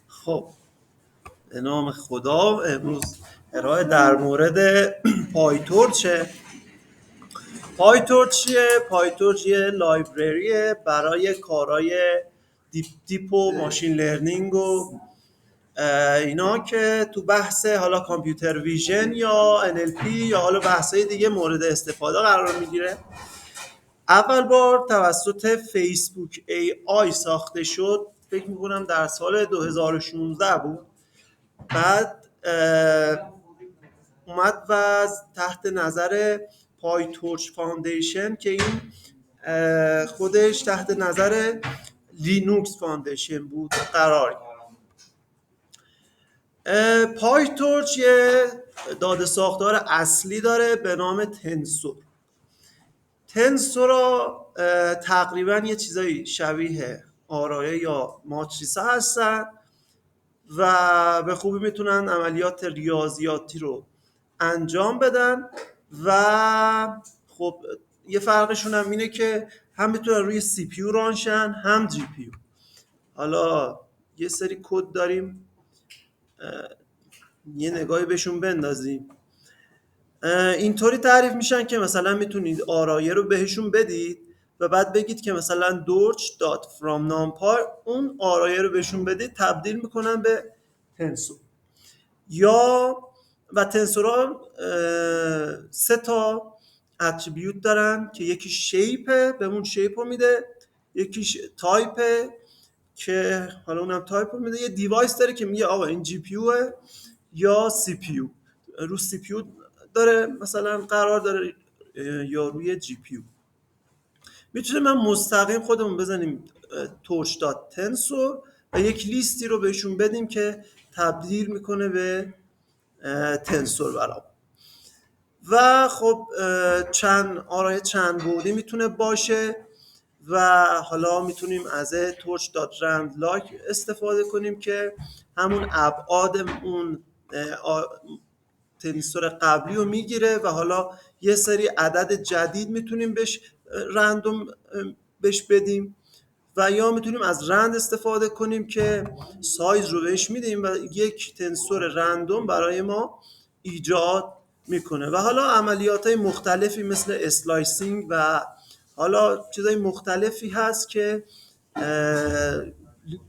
خب به نام خدا، امروز ارائه در مورد پایتورچه. پایتورچ چیه؟ پایتورچ یه لایبرریه برای کارهای دیپ و ماشین لرنینگ و اینا که تو بحث حالا کامپیوتر ویژن یا NLP یا حالا بحثای دیگه مورد استفاده قرار میگیره. اول بار توسط فیسبوک AI ساخته شد، فکر میکنم در سال 2016 بود. بعد اومد و تحت نظر پایتورچ فاندیشن که این خودش تحت نظر لینوکس فاندیشن بود قرار گرفت. پایتورچ یه داده ساختار اصلی داره به نام تنسور. تنسورها تقریبا یه چیزایی شبیه آرایه یا ماتریسه هستن و به خوبی میتونن عملیات ریاضیاتی رو انجام بدن و خب یه فرقشون هم اینه که هم میتونن روی سی پی یو رانشن هم جی پی یو. حالا یه سری کد داریم، یه نگاهی بهشون بندازیم. اینطوری تعریف میشن که مثلا میتونید آرایه رو بهشون بدید و بعد بگید که مثلا dorch.from numpy، اون آرایه رو بهشون بدید تبدیل میکنن به تنسور. یا و تنسورها 3 تا اتریبیوت دارن که یکی شیپه، به اون شیپ رو میده، یکیش تایپه که حالا اونم تایپ رو میده، یه دیوایس داره که میگه آقا این جی پی یوه یا سی پی یو. رو سی پی یو داره مثلا قرار داره یا روی جی پی یو. میتونه من مستقیم خودمون بزنیم torch.tensor و یک لیستی رو بهشون بدیم که تبدیل میکنه به تنسور برام. و خب آرایه چند بعدی میتونه باشه و حالا میتونیم از torch.randlike استفاده کنیم که همون ابعاد اون تنسور قبلی رو میگیره و حالا یه سری عدد جدید میتونیم بهش رندوم بهش بدیم و یا میتونیم از رند استفاده کنیم که سایز رو بهش میدیم و یک تنسور رندوم برای ما ایجاد میکنه. و حالا عملیات‌های مختلفی مثل اسلایسینگ و حالا چیزای مختلفی هست که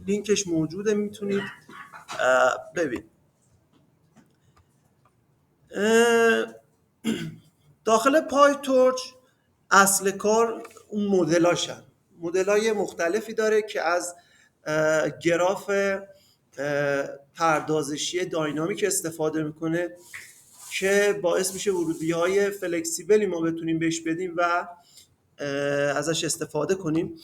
لینکش موجوده، میتونید ببینید. داخل پایتورچ اصل کار اون مدل‌های مختلفی داره که از گراف پردازشی داینامیک استفاده میکنه که باعث میشه ورودی‌های فلکسیبلی ما بتونیم بهش بدیم و ازش استفاده کنیم.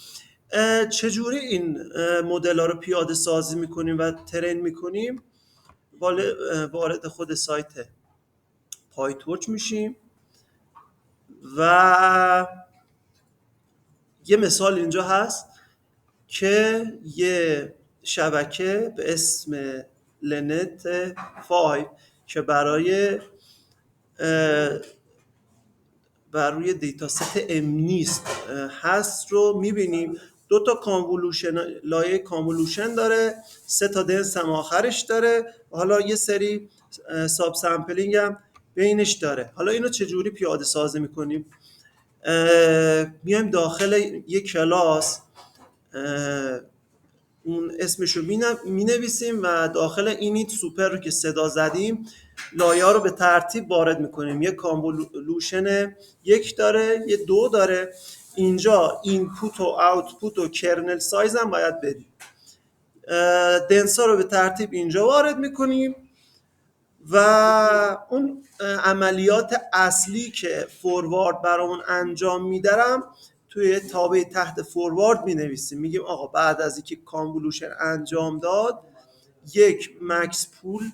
چجوری این مدل‌ها رو پیاده سازی میکنیم و ترین میکنیم؟ وارد خود سایت پایتورچ میشیم و یه مثال اینجا هست که یه شبکه به اسم لنت 5 که بر روی دیتا ست امنیست هست رو میبینیم. 2 تا لایه کانولوشن داره، 3 تا دنس هم آخرش داره و حالا یه سری ساب سامپلینگ هم بینش داره. حالا اینو چجوری پیاده سازی میکنیم؟ میایم داخل یک کلاس، اون اسمشو مینویسیم و داخل اینیت سوپر رو که صدا زدیم لایه ها رو به ترتیب وارد میکنیم. یک کانولوشن 1 داره، یه 2 داره. اینجا اینپوت و آوتپوت و کرنل سایز هم باید بدیم. دنسا رو به ترتیب اینجا وارد میکنیم و اون عملیات اصلی که فوروارد برامون انجام میدارم توی تابع تحت فوروارد می نویسیم. میگیم آقا بعد از اینکه کانولوشن انجام داد یک مکس پول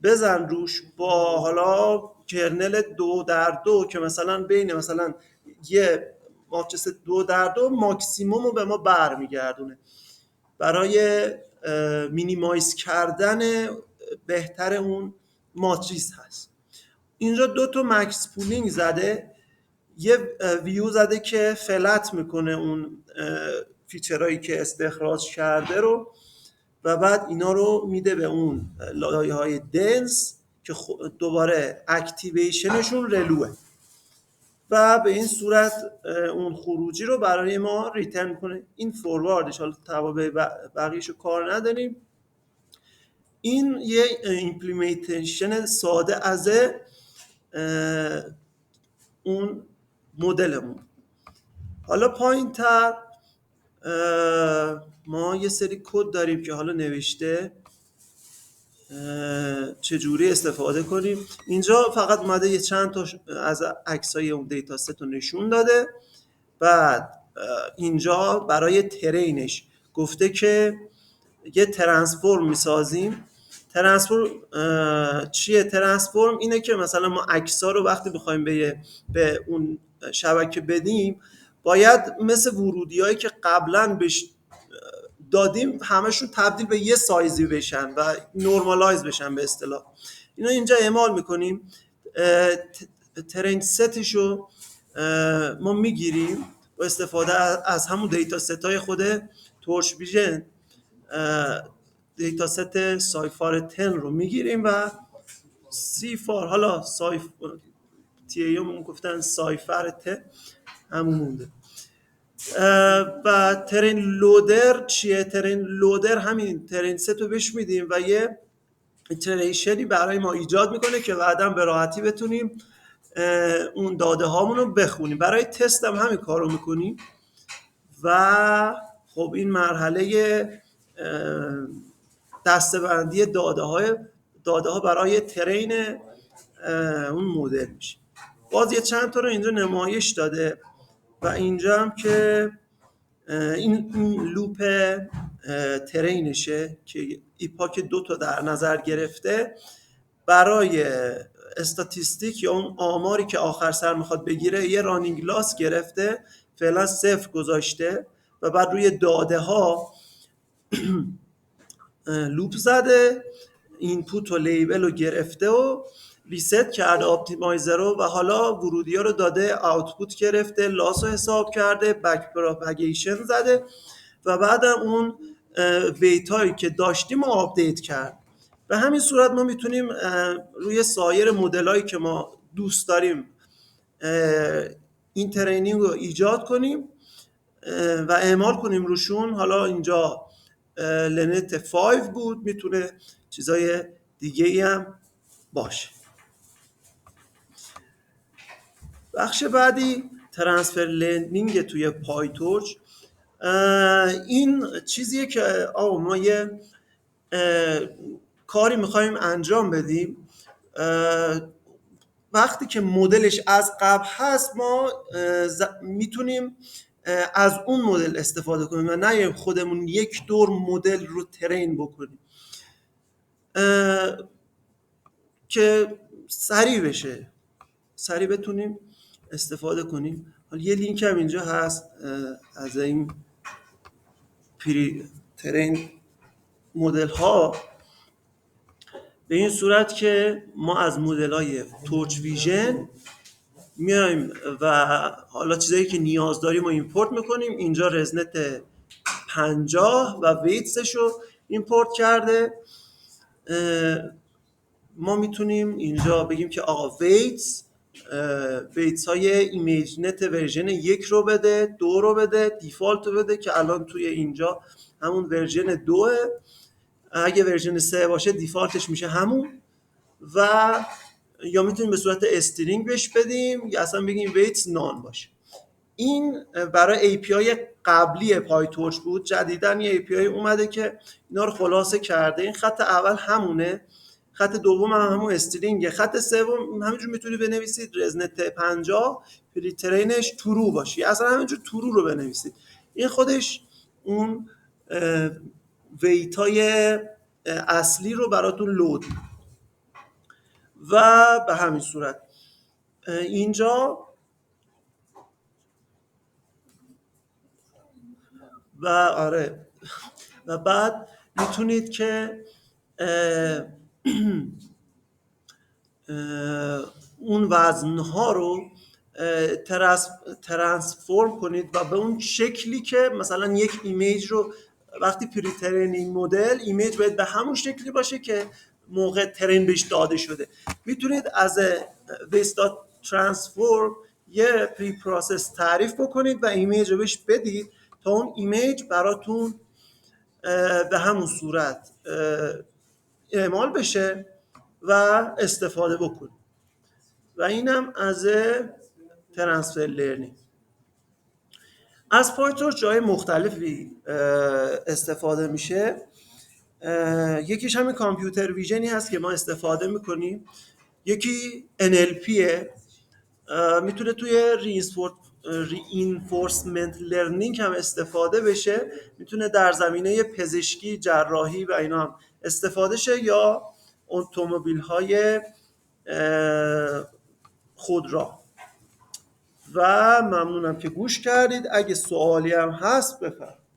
بزن روش با حالا کرنل 2x2 که مثلا بین مثلا یه ماتریس 2x2 ماکسیموم رو به ما برمیگردونه برای مینیمایز کردن بهتر اون ماتریس هست. اینجا 2 تا مکس پولینگ زده، یه ویو زده که فلت میکنه اون فیچرهایی که استخراج کرده رو و بعد اینا رو میده به اون لایه های دنس که دوباره اکتیویشنشون رلوه و به این صورت اون خروجی رو برای ما ریترن کنه. این فورواردش، حالا توابع بقیه‌شو کار نداریم. این یه ایمپلیمنتیشن ساده از اون مدلمون. حالا پایین تر ما یه سری کد داریم که حالا نوشته چجوری استفاده کنیم. اینجا فقط اومده یه چند تا از عکسای اون دیتا ست رو نشون داده. بعد اینجا برای ترینش گفته که یه ترانسفورم میسازیم. ترانسفورم چیه؟ ترانسفورم اینه که مثلا ما عکس‌ها رو وقتی بخوایم به اون شبکه بدیم، باید مثل ورودی‌هایی که قبلا بهش دادیم همشون تبدیل به یه سایزی بشن و نورمالایز بشن به اصطلاح. اینا اینجا اعمال میکنیم. ترین ستشو ما میگیریم با استفاده از همون دیتا ست خود تورچ ویژن. دیتا ست سایفار 10 رو میگیریم و سیفار، حالا تی ایمون گفتن سایفر 10 همون مونده. و ترین لودر چیه؟ ترین لودر همین ترین ست رو بهش میدیم و یه ایتریشنی برای ما ایجاد میکنه که بعداً به راحتی بتونیم اون داده هامون رو بخونیم. برای تست هم همین کار رو میکنیم و خب این مرحله دسته‌بندی داده ها برای ترین اون مدل میشه. باز یه چند تا رو اینجا نمایش داده و اینجا هم که این لوپ ترینشه که ایپاک 2 تا در نظر گرفته برای استاتیستیک یا اون آماری که آخر سر میخواد بگیره یه رانینگ لاس گرفته، فعلا 0 گذاشته و بعد روی داده ها لوپ زده، اینپوت و لیبل رو گرفته و ریست کرده اپتیمایزر رو و حالا ورودی ها رو داده، آوتپوت گرفته، لاس رو حساب کرده، بک پروپاگیشن زده و بعد اون ویت هایی که داشتیم رو آپدیت کرد. به همین صورت ما میتونیم روی سایر مدل هایی که ما دوست داریم این ترینینگ رو ایجاد کنیم و اعمال کنیم روشون. حالا اینجا لنت 5 بود، میتونه چیزای دیگه ای هم باشه. بخش بعدی ترانسفر لرنینگ توی پایتورچ. این چیزیه که ما یه کاری میخوایم انجام بدیم. وقتی که مدلش از قبل هست ما میتونیم از اون مدل استفاده کنیم و نه خودمون یک دور مدل رو ترین بکنیم که سریع بشه، سریع بتونیم استفاده کنیم. حالا یه لینک هم اینجا هست از این پری ترین مدل ها، به این صورت که ما از مدل های تورچ ویژن میایم و حالا چیزایی که نیاز داریم رو ایمپورت میکنیم. اینجا رزنت 50 و ویتسش رو ایمپورت کرده. ما میتونیم اینجا بگیم که آقا ویتس های ایمیج نت ورژن 1 رو بده، 2 رو بده، دیفالت رو بده که الان توی اینجا همون ورژن 2. اگه ورژن 3 باشه دیفالتش میشه همون. و یا میتونیم به صورت استرینگ بهش بدیم یا اصلا بگیم ویتس نان باشه. این برای API قبلی پایتورچ بود. جدیدن یه API اومده که اینا رو خلاصه کرده. این خط اول همونه، خط دوم هم همون استرینگه، خط سوم همینجور میتونی بنویسید رزنت 50 پری ترینش ترو باشی، اصلا همینجور ترو رو بنویسید. این خودش اون ویتای اصلی رو براتون لود و به همین صورت اینجا و آره و بعد میتونید که اون وزنها رو ترانسفورم کنید و به اون شکلی که مثلا یک ایمیج رو وقتی پری ترینینگ مدل ایمیج باید به همون شکلی باشه که موقع ترین بهش داده شده. میتونید از بیس دات ترانسفورم یه پری پروسس تعریف بکنید و ایمیج رو بهش بدید تا اون ایمیج براتون به همون صورت اعمال بشه و استفاده بکنید. و اینم از ترانسفر لرنینگ. از پایتورچ جای مختلفی استفاده میشه. یکیش همین کامپیوتر ویژنی هست که ما استفاده میکنیم. یکی NLP میتونه توی reinforcement learning هم استفاده بشه، میتونه در زمینه پزشکی، جراحی و اینا هم استفاده شه، یا اتومبیل های خودراه. و ممنونم که گوش کردید. اگه سوالی هم هست بفرمایید.